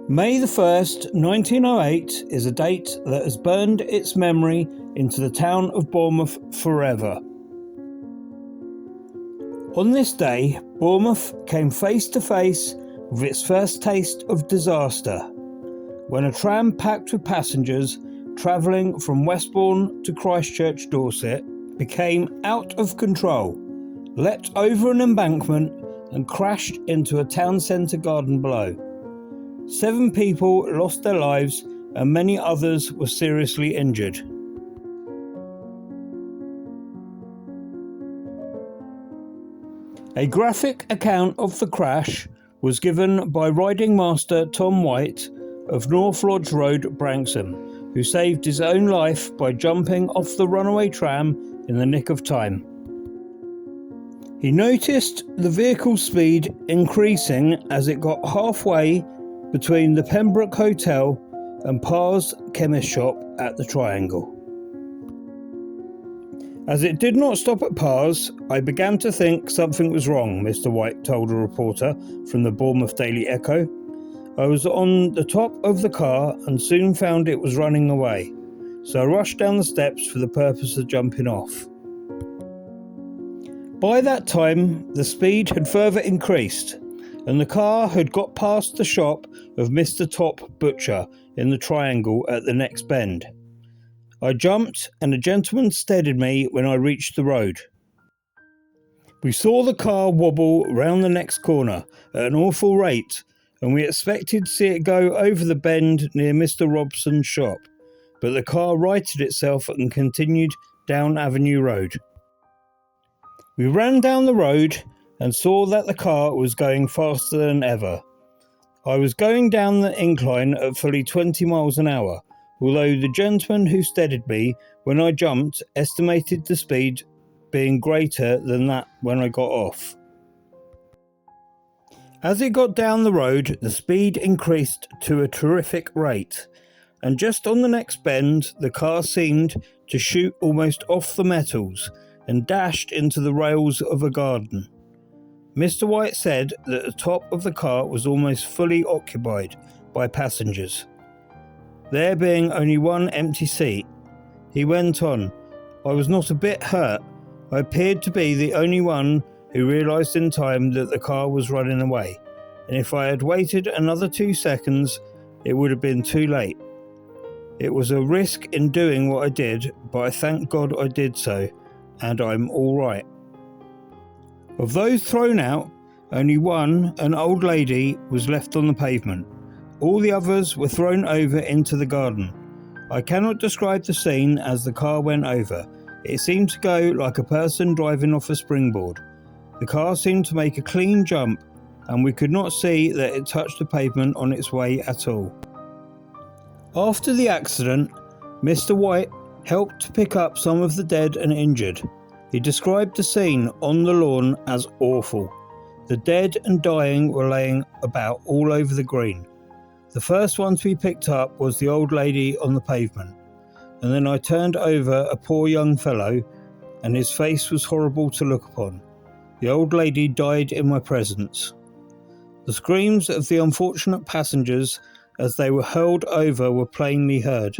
May the 1st, 1908 is a date that has burned its memory into the town of Bournemouth forever. On this day, Bournemouth came face to face with its first taste of disaster, when a tram packed with passengers travelling from Westbourne to Christchurch, Dorset, became out of control, leapt over an embankment and crashed into a town centre garden below. 7 people lost their lives and many others were seriously injured. A graphic account of the crash was given by Riding Master Tom White of North Lodge Road, Branksome, who saved his own life by jumping off the runaway tram in the nick of time. He noticed the vehicle's speed increasing as it got halfway between the Pembroke Hotel and Parr's chemist shop at the Triangle. As it did not stop at Parr's, I began to think something was wrong, Mr. White told a reporter from the Bournemouth Daily Echo. I was on the top of the car and soon found it was running away, so I rushed down the steps for the purpose of jumping off. By that time, the speed had further increased, and the car had got past the shop of Mr. Top Butcher in the Triangle at the next bend. I jumped and a gentleman steadied me when I reached the road. We saw the car wobble round the next corner at an awful rate, and we expected to see it go over the bend near Mr. Robson's shop, but the car righted itself and continued down Avenue Road. We ran down the road and saw that the car was going faster than ever. I was going down the incline at fully 20 miles an hour, although the gentleman who steadied me when I jumped estimated the speed being greater than that when I got off. As it got down the road, the speed increased to a terrific rate, and just on the next bend, the car seemed to shoot almost off the metals and dashed into the rails of a garden. Mr. White said that the top of the car was almost fully occupied by passengers, there being only one empty seat. He went on, I was not a bit hurt. I appeared to be the only one who realised in time that the car was running away, and if I had waited another 2 seconds, it would have been too late. It was a risk in doing what I did, but I thank God I did so, and I'm all right. Of those thrown out, only one, an old lady, was left on the pavement. All the others were thrown over into the garden. I cannot describe the scene as the car went over. It seemed to go like a person driving off a springboard. The car seemed to make a clean jump, and we could not see that it touched the pavement on its way at all. After the accident, Mr. White helped to pick up some of the dead and injured. He described the scene on the lawn as awful. The dead and dying were laying about all over the green. The first one to be picked up was the old lady on the pavement, and then I turned over a poor young fellow, and his face was horrible to look upon. The old lady died in my presence. The screams of the unfortunate passengers as they were hurled over were plainly heard.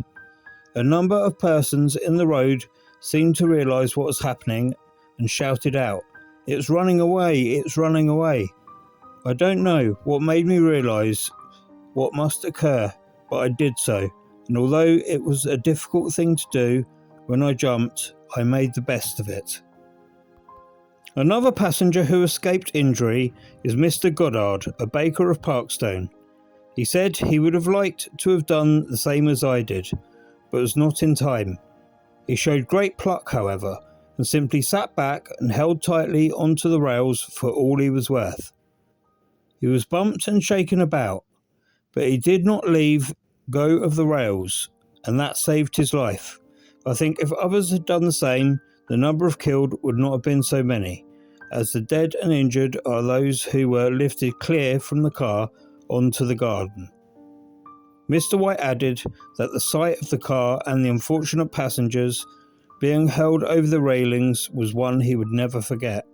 A number of persons in the road seemed to realise what was happening and shouted out, "It's running away, it's running away." I don't know what made me realise what must occur, but I did so, and although it was a difficult thing to do, when I jumped, I made the best of it. Another passenger who escaped injury is Mr. Goddard, a baker of Parkstone. He said he would have liked to have done the same as I did, but was not in time. He showed great pluck, however, and simply sat back and held tightly onto the rails for all he was worth. He was bumped and shaken about, but he did not leave go of the rails, and that saved his life. I think if others had done the same, the number of killed would not have been so many, as the dead and injured are those who were lifted clear from the car onto the garden. Mr. White added that the sight of the car and the unfortunate passengers being held over the railings was one he would never forget.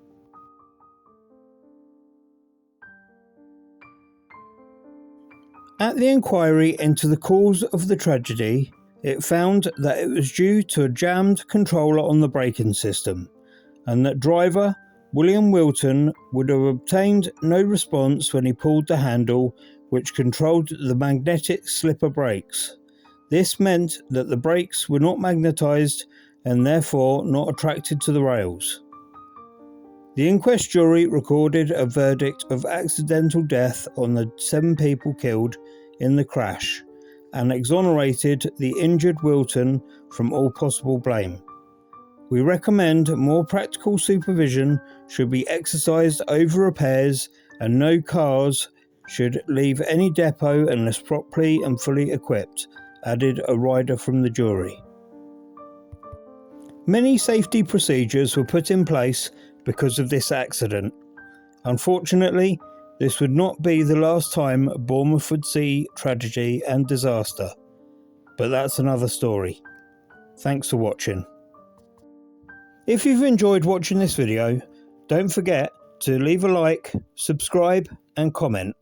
At the inquiry into the cause of the tragedy, it found that it was due to a jammed controller on the braking system, and that driver William Wilton would have obtained no response when he pulled the handle which controlled the magnetic slipper brakes. This meant that the brakes were not magnetised and therefore not attracted to the rails. The inquest jury recorded a verdict of accidental death on the 7 people killed in the crash and exonerated the injured Wilton from all possible blame. We recommend more practical supervision should be exercised over repairs, and no cars should leave any depot unless properly and fully equipped, added a rider from the jury. Many safety procedures were put in place because of this accident. Unfortunately, this would not be the last time Bournemouth would see tragedy and disaster, but that's another story. Thanks for watching. If you've enjoyed watching this video, don't forget to leave a like, subscribe and comment.